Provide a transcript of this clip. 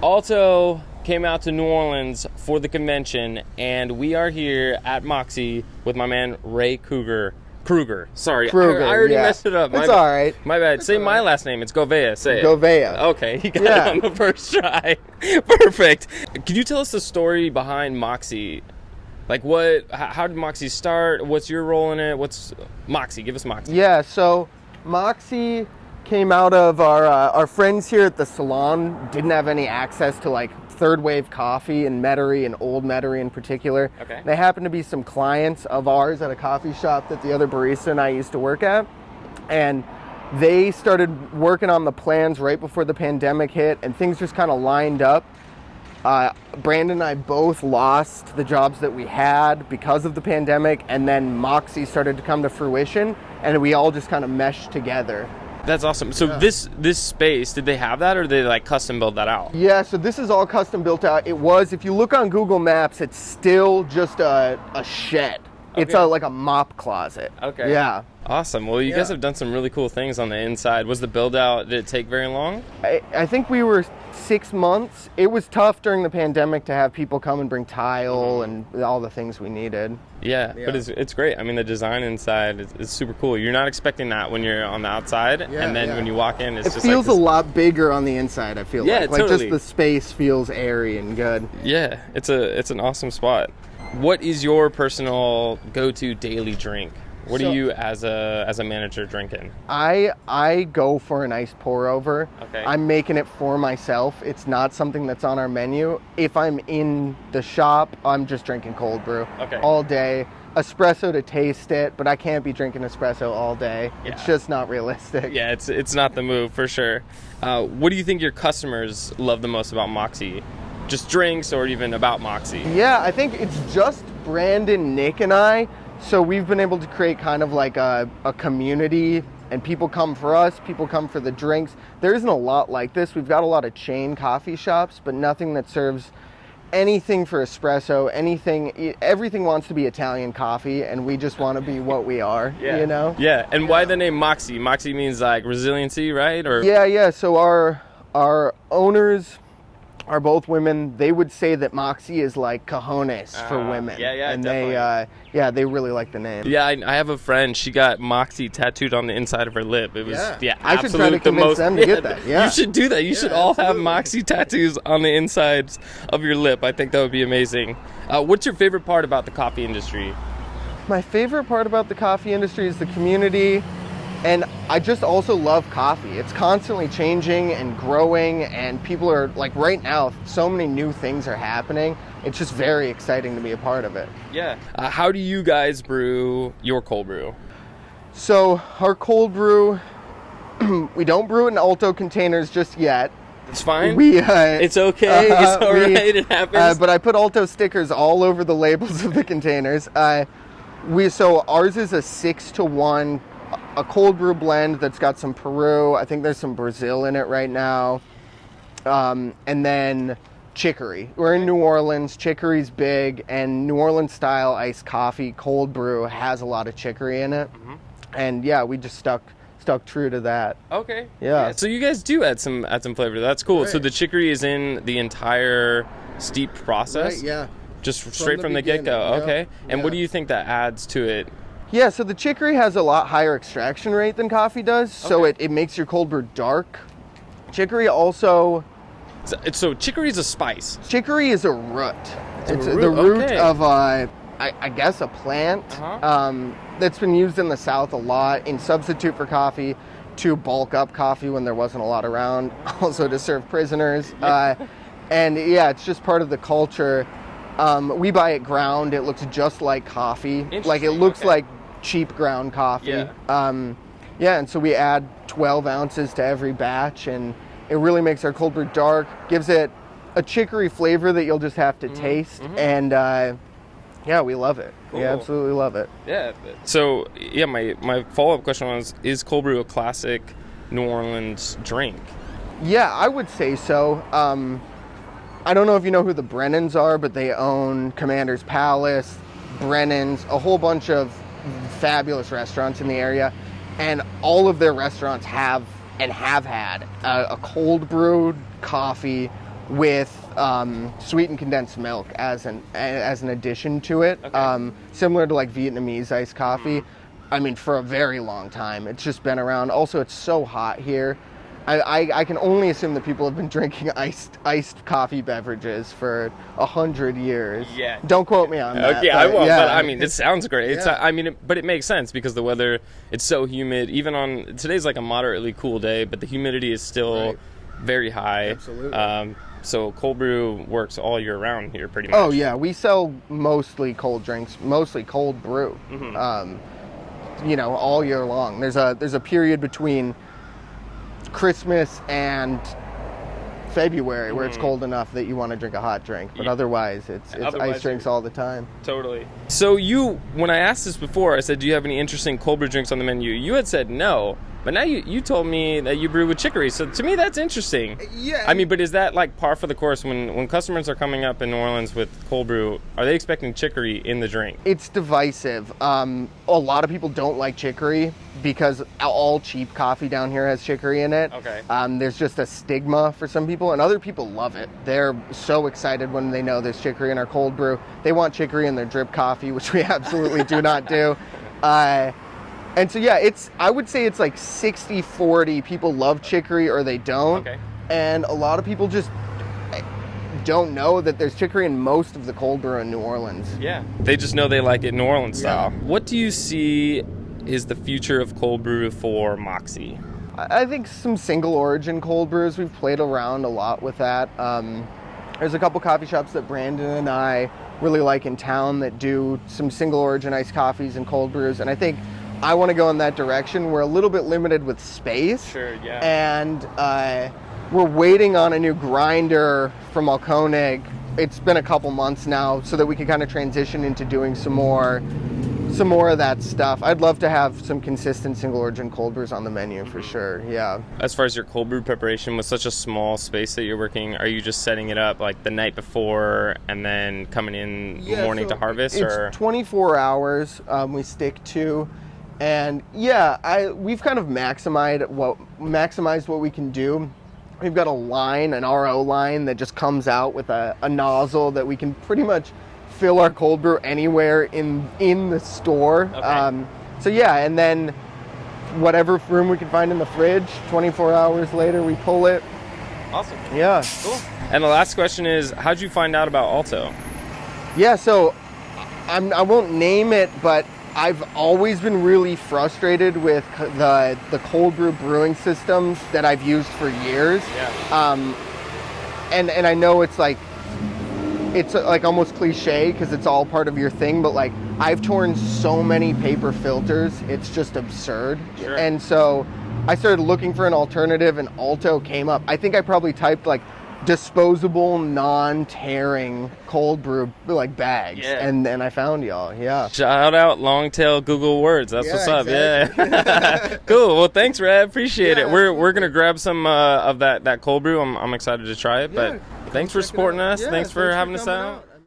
ALTO came out to New Orleans for the convention, and we are here at Moxie with my man Ray Kruger. Sorry, I already messed it up. It's all right. My bad. Say my last name. It's Govea. Say it. Govea. Okay, he got it on the first try. Perfect. Could you tell us the story behind Moxie? Like how did Moxie start? What's your role in it? What's Moxie? Give us Moxie. Yeah, so Moxie came out of our friends here at the salon didn't have any access to like third wave coffee and Metairie and old Metairie in particular. Okay. They happened to be some clients of ours at a coffee shop that the other barista and I used to work at. And they started working on the plans right before the pandemic hit, and things just kind of lined up. Brandon and I both lost the jobs that we had because of the pandemic, and then Moxie started to come to fruition, and we all just kind of meshed together. That's awesome. So this space, did they have that, or did they like custom build that out? Yeah, so this is all custom built out. It was, if you look on Google Maps, it's still just a shed. Okay. It's like a mop closet. Okay. Yeah. Awesome. Well, you guys have done some really cool things on the inside. Was the build out, did it take very long? I think we were 6 months. It was tough during the pandemic to have people come and bring tile and all the things we needed. Yeah, but it's great. I mean, the design inside is super cool. You're not expecting that when you're on the outside, and then when you walk in, it feels a lot bigger on the inside, I feel like. Totally. Like just the space feels airy and good. Yeah, it's an awesome spot. What is your personal go-to daily drink? What are you as a manager drinking? I go for an iced pour over. Okay. I'm making it for myself. It's not something that's on our menu. If I'm in the shop, I'm just drinking cold brew all day. Espresso to taste it, but I can't be drinking espresso all day. Yeah. It's just not realistic. Yeah, it's not the move for sure. What do you think your customers love the most about Moxie? Just drinks, or even about Moxie? Yeah, I think it's just Brandon, Nick, and I. So we've been able to create kind of like a community, and people come for us, people come for the drinks. There isn't a lot like this. We've got a lot of chain coffee shops, but nothing that serves anything for espresso, everything wants to be Italian coffee, and we just want to be what we are, you know? Yeah, and why the name Moxie? Moxie means like resiliency, right? Or Yeah, so our owners are both women. They would say that Moxie is like cojones for women. Yeah, and definitely. they really like the name. Yeah, I have a friend. She got Moxie tattooed on the inside of her lip. It was I should try to convince them to get that. Yeah, you should do that. You should all have Moxie tattoos on the insides of your lip. I think that would be amazing. What's your favorite part about the coffee industry? My favorite part about the coffee industry is the community. And I just also love coffee. It's constantly changing and growing, and people are, like right now, so many new things are happening. It's just very exciting to be a part of it. Yeah. How do you guys brew your cold brew? So our cold brew, we don't brew it in ALTO containers just yet. It's fine. It's okay. It's all right. It happens. But I put ALTO stickers all over the labels of the containers. So ours is a 6-to-1. A cold brew blend that's got some Peru. I think there's some Brazil in it right now. And then chicory. We're in New Orleans. Chicory's big, and New Orleans style iced coffee cold brew has a lot of chicory in it. Mm-hmm. And we just stuck true to that. Okay. Yeah. So you guys do add some flavor. That's cool. Right. So the chicory is in the entire steep process? Right, yeah. Just straight from the get-go. Okay. And what do you think that adds to it? Yeah, so the chicory has a lot higher extraction rate than coffee does, so it makes your cold brew dark. Chicory also... So chicory is a spice? Chicory is a root. It's the root of, I guess, a plant that's been used in the South a lot in substitute for coffee to bulk up coffee when there wasn't a lot around, also to serve prisoners. It's just part of the culture. We buy it ground. It looks just like coffee. Like it looks like cheap ground coffee. And so we add 12 ounces to every batch, and it really makes our cold brew dark, gives it a chicory flavor that you'll just have to taste, and we love it. Cool. We absolutely love it. Yeah. So my follow-up question was, is cold brew a classic New Orleans drink? Yeah, I would say so. I don't know if you know who the Brennans are, but they own Commander's Palace, Brennan's, a whole bunch of fabulous restaurants in the area, and all of their restaurants have had a cold brewed coffee with sweetened condensed milk as an addition to it. Okay. Similar to like Vietnamese iced coffee. I mean, for a very long time. It's just been around. Also, it's so hot here. I can only assume that people have been drinking iced coffee beverages for 100 years. Yeah. Don't quote me on that. Okay, I won't. Yeah. But I mean, it sounds great. Yeah. I mean, but it makes sense because the weather, it's so humid. Even on today's like a moderately cool day, but the humidity is still very high. Absolutely. So cold brew works all year round here, pretty much. Oh yeah, we sell mostly cold drinks, mostly cold brew. All year long. There's a period between Christmas and February where it's cold enough that you want to drink a hot drink, but otherwise it's ice drinks all the time. Totally. So when I asked this before, I said, do you have any interesting cold brew drinks on the menu? You had said no, but now you told me that you brew with chicory. So to me, that's interesting. Yeah. I mean, but is that like par for the course when customers are coming up in New Orleans with cold brew? Are they expecting chicory in the drink? It's divisive. A lot of people don't like chicory because all cheap coffee down here has chicory in it. Okay. There's just a stigma for some people, and other people love it. They're so excited when they know there's chicory in our cold brew. They want chicory in their drip coffee, which we absolutely do not do. And so, yeah, I would say it's like 60-40. People love chicory or they don't. Okay. And a lot of people just don't know that there's chicory in most of the cold brew in New Orleans. Yeah. They just know they like it New Orleans style. Yeah. What do you see is the future of cold brew for Moxie? I think some single origin cold brews. We've played around a lot with that. There's a couple coffee shops that Brandon and I really like in town that do some single origin iced coffees and cold brews. And I think I want to go in that direction. We're a little bit limited with space. Sure, yeah. And we're waiting on a new grinder from Alkonig. It's been a couple months now so that we can kind of transition into doing some more of that stuff. I'd love to have some consistent single origin cold brews on the menu for sure. Yeah. As far as your cold brew preparation, with such a small space that you're working, are you just setting it up like the night before and then coming in morning to harvest? It's 24 hours we stick to. And yeah, we've kind of maximized what we can do. We've got a line, an RO line that just comes out with a nozzle that we can pretty much fill our cold brew anywhere in the store. Okay. So yeah, and then whatever room we can find in the fridge, 24 hours later we pull it. Awesome. Yeah. Cool. And the last question is, how'd you find out about ALTO? Yeah, so I won't name it, but I've always been really frustrated with the cold brew brewing systems that I've used for years. Yeah. And I know it's like almost cliche because it's all part of your thing, but like I've torn so many paper filters, it's just absurd. Sure. And so I started looking for an alternative and ALTO came up. I think I probably typed like disposable, non-tearing cold brew like bags, and I found y'all. Yeah. Shout out long tail Google words. That's what's up. Exactly. Yeah. Cool. Well, thanks, Red. Appreciate it. We're gonna grab some of that cold brew. I'm excited to try it. But thanks for supporting us. Yeah, thanks for having us coming out.